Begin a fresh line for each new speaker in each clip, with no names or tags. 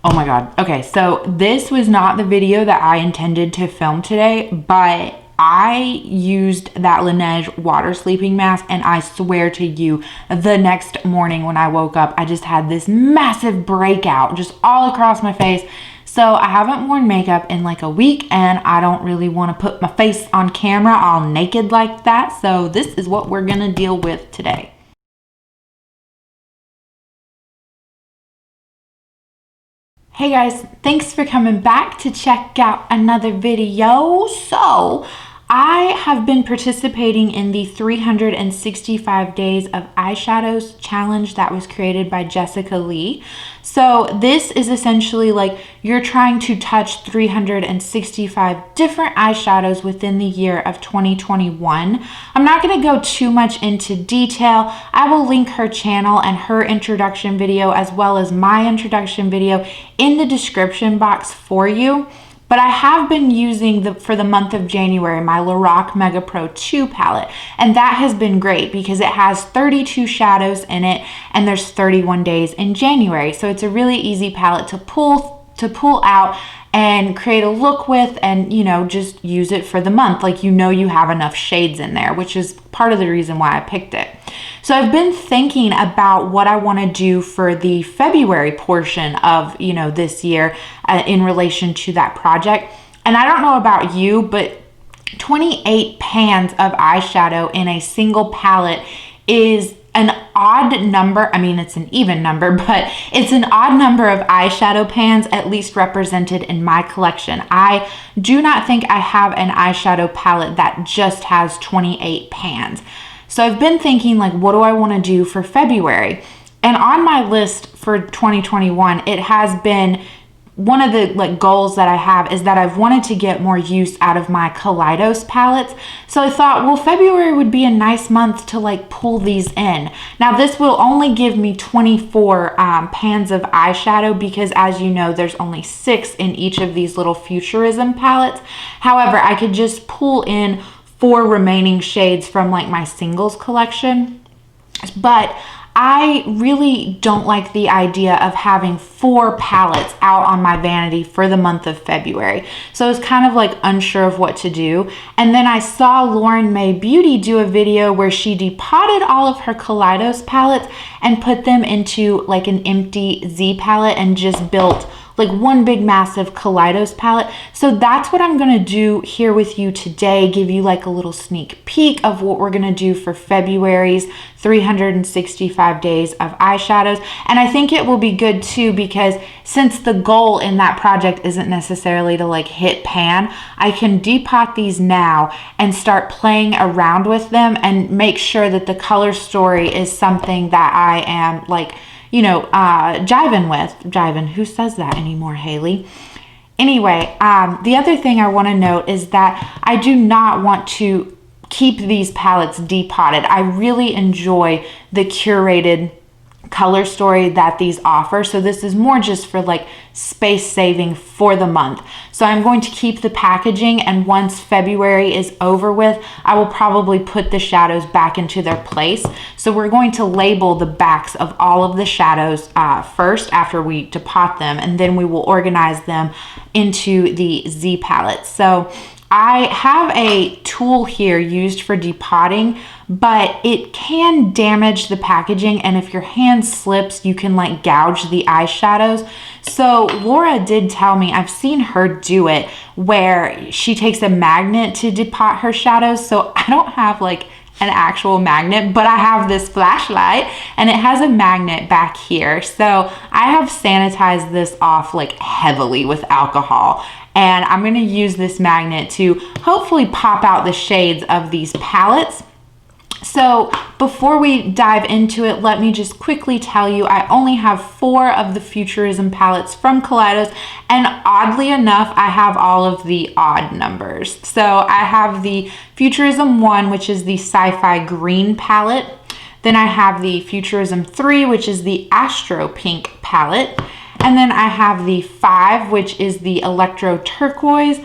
Oh my God. Okay, so this was not the video that I intended to film today, but I used that Laneige water sleeping mask, and I swear to you, the next morning when I woke up, I just had this massive breakout just all across my face. So I haven't worn makeup in like a week, and I don't really want to put my face on camera all naked like that. So this is what we're gonna deal with today. Hey guys, thanks for coming back to check out another video. So I have been participating in the 365 Days of Eyeshadows challenge that was created by Jessica Lee. So this is essentially like you're trying to touch 365 different eyeshadows within the year of 2021. I'm not going to go too much into detail. I will link her channel and her introduction video as well as my introduction video in the description box for you. But I have been using, for the month of January, my Lorac Mega Pro 2 palette. And that has been great because it has 32 shadows in it and there's 31 days in January. So it's a really easy palette to pull out and create a look with, and just use it for the month. Like you have enough shades in there, which is part of the reason why I picked it. So I've been thinking about what I want to do for the February portion of this year in relation to that project. And I don't know about you, but 28 pans of eyeshadow in a single palette is an odd number. I mean, it's an even number, but it's an odd number of eyeshadow pans, at least represented in my collection. I do not think I have an eyeshadow palette that just has 28 pans. So I've been thinking, like, what do I want to do for February? And on my list for 2021, it has been one of the goals that I have is that I've wanted to get more use out of my Kaleidos palettes. So I thought, well, February would be a nice month to pull these in. Now this will only give me 24 pans of eyeshadow because, as you know, there's only 6 in each of these little Futurism palettes. However, I could just pull in 4 remaining shades from my singles collection. But I really don't like the idea of having 4 palettes out on my vanity for the month of February. So I was kind of unsure of what to do. And then I saw Mae Beauty do a video where she depotted all of her Kaleidos palettes and put them into an empty Z palette and just built one big massive Kaleidos palette. So that's what I'm going to do here with you today, give you a little sneak peek of what we're going to do for February's 365 days of eyeshadows. And I think it will be good too, because since the goal in that project isn't necessarily to hit pan, I can depot these now and start playing around with them and make sure that the color story is something that I am jiving, who says that anymore, Haley? Anyway, the other thing I want to note is that I do not want to keep these palettes depotted. I really enjoy the curated color story that these offer. So this is more just for space saving for the month. So I'm going to keep the packaging, and once February is over with, I will probably put the shadows back into their place. So we're going to label the backs of all of the shadows first after we depot them, and then we will organize them into the Z palette. So I have a tool here used for depotting, but it can damage the packaging, and if your hand slips, you can gouge the eyeshadows. So Laura did tell me, I've seen her do it, where she takes a magnet to depot her shadows. So I don't have an actual magnet, but I have this flashlight and it has a magnet back here. So I have sanitized this off heavily with alcohol. And I'm going to use this magnet to hopefully pop out the shades of these palettes. So before we dive into it, let me just quickly tell you, I only have 4 of the Futurism palettes from Kaleidos, and oddly enough, I have all of the odd numbers. So I have the Futurism 1, which is the Sci-Fi Green palette. Then I have the Futurism 3, which is the Astro Pink palette. And then I have the 5, which is the Electro Turquoise,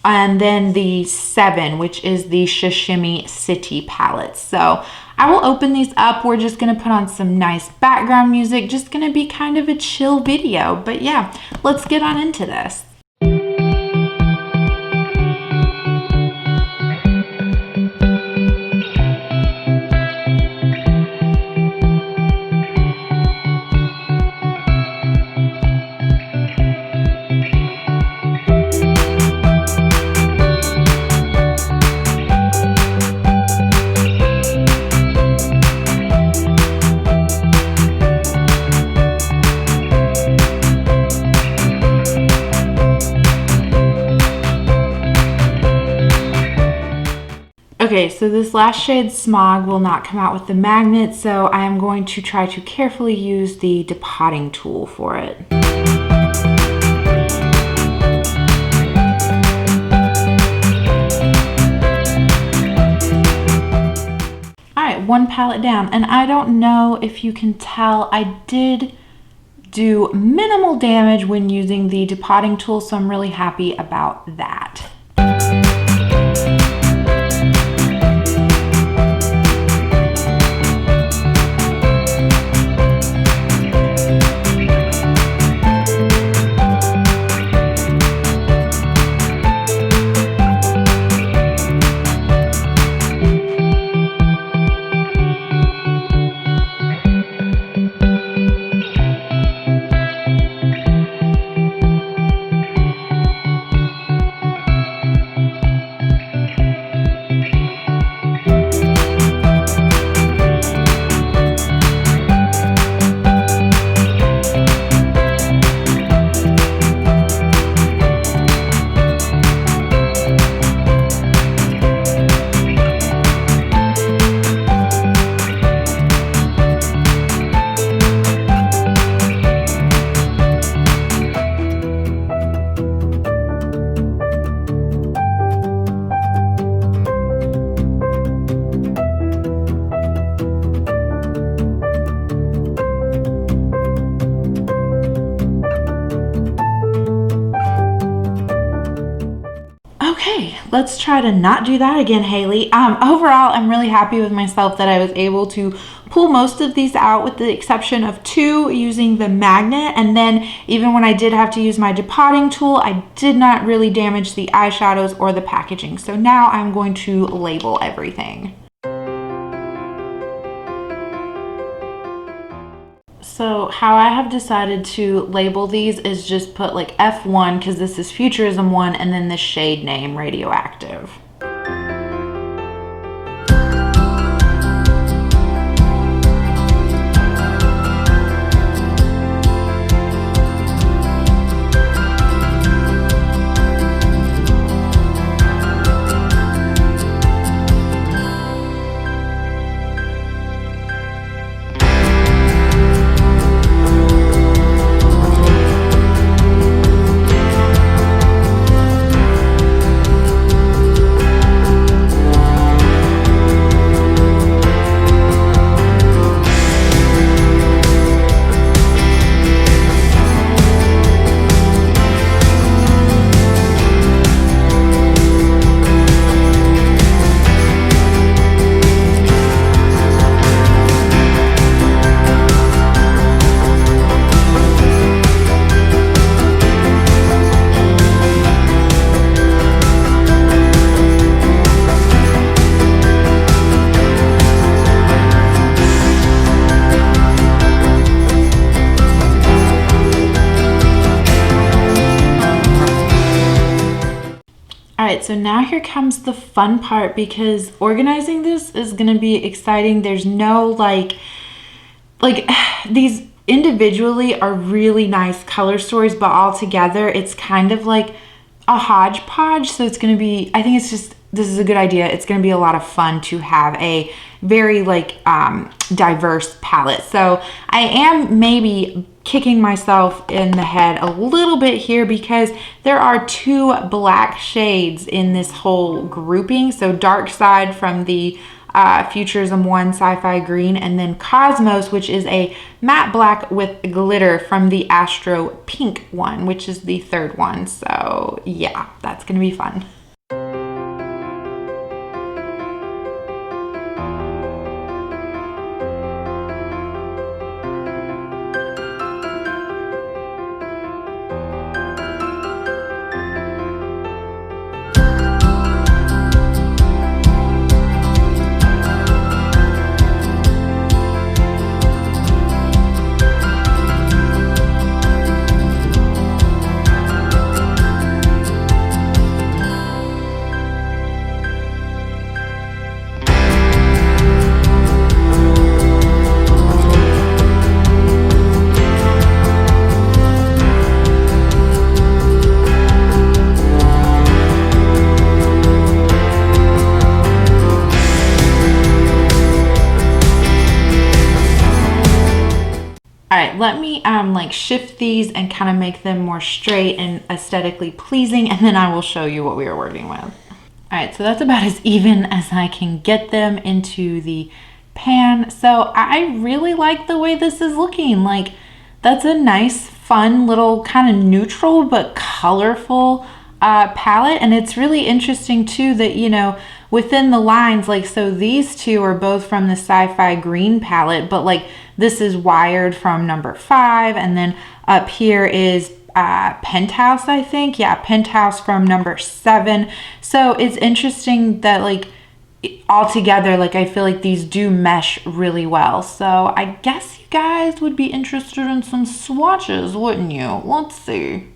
and then the 7, which is the Sashimi City palette. So I will open these up. We're just gonna put on some nice background music. Just gonna be kind of a chill video. But yeah, let's get on into this. Okay, so this last shade, Smog, will not come out with the magnet, so I am going to try to carefully use the depotting tool for it. Alright, one palette down, and I don't know if you can tell, I did do minimal damage when using the depotting tool, so I'm really happy about that. Okay, let's try to not do that again, Haley. Overall, I'm really happy with myself that I was able to pull most of these out with the exception of two using the magnet. And then even when I did have to use my depotting tool, I did not really damage the eyeshadows or the packaging. So now I'm going to label everything. So how I have decided to label these is just put like F1 because this is Futurism 1 and then the shade name Radioactive. Alright, so now here comes the fun part because organizing this is going to be exciting. There's no like these individually are really nice color stories, but all together it's kind of like a hodgepodge. So it's going to be, I think it's just, this is a good idea. It's going to be a lot of fun to have a very like diverse palette. So I am maybe kicking myself in the head a little bit here because there are two black shades in this whole grouping. So Dark Side from the Futurism 1 Sci-Fi Green, and then Cosmos, which is a matte black with glitter from the Astro Pink one, which is the third one. So yeah, that's gonna be fun. right, let me like shift these and kind of make them more straight and aesthetically pleasing, and then I will show you what we are working with. All right, so that's about as even as I can get them into the pan. So I really like the way this is looking. Like, that's a nice, fun little kind of neutral but colorful palette. And it's really interesting too that, you know, within the lines, like, so these two are both from the Sci-Fi Green palette, but like this is Wired from number 5, and then up here is Penthouse, I think. Yeah, Penthouse from number 7. So it's interesting that like all together, like I feel like these do mesh really well. So I guess you guys would be interested in some swatches, wouldn't you? Let's see.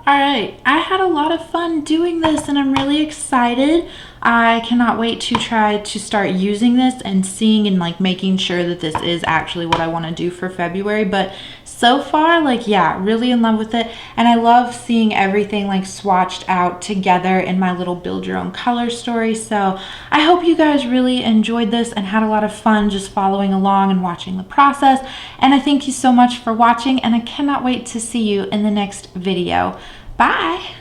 Alright, I had a lot of fun doing this and I'm really excited. I cannot wait to try to start using this and seeing and like making sure that this is actually what I want to do for February. But so far, like, yeah, really in love with it. And I love seeing everything like swatched out together in my little build your own color story. So I hope you guys really enjoyed this and had a lot of fun just following along and watching the process. And I thank you so much for watching, and I cannot wait to see you in the next video. Bye!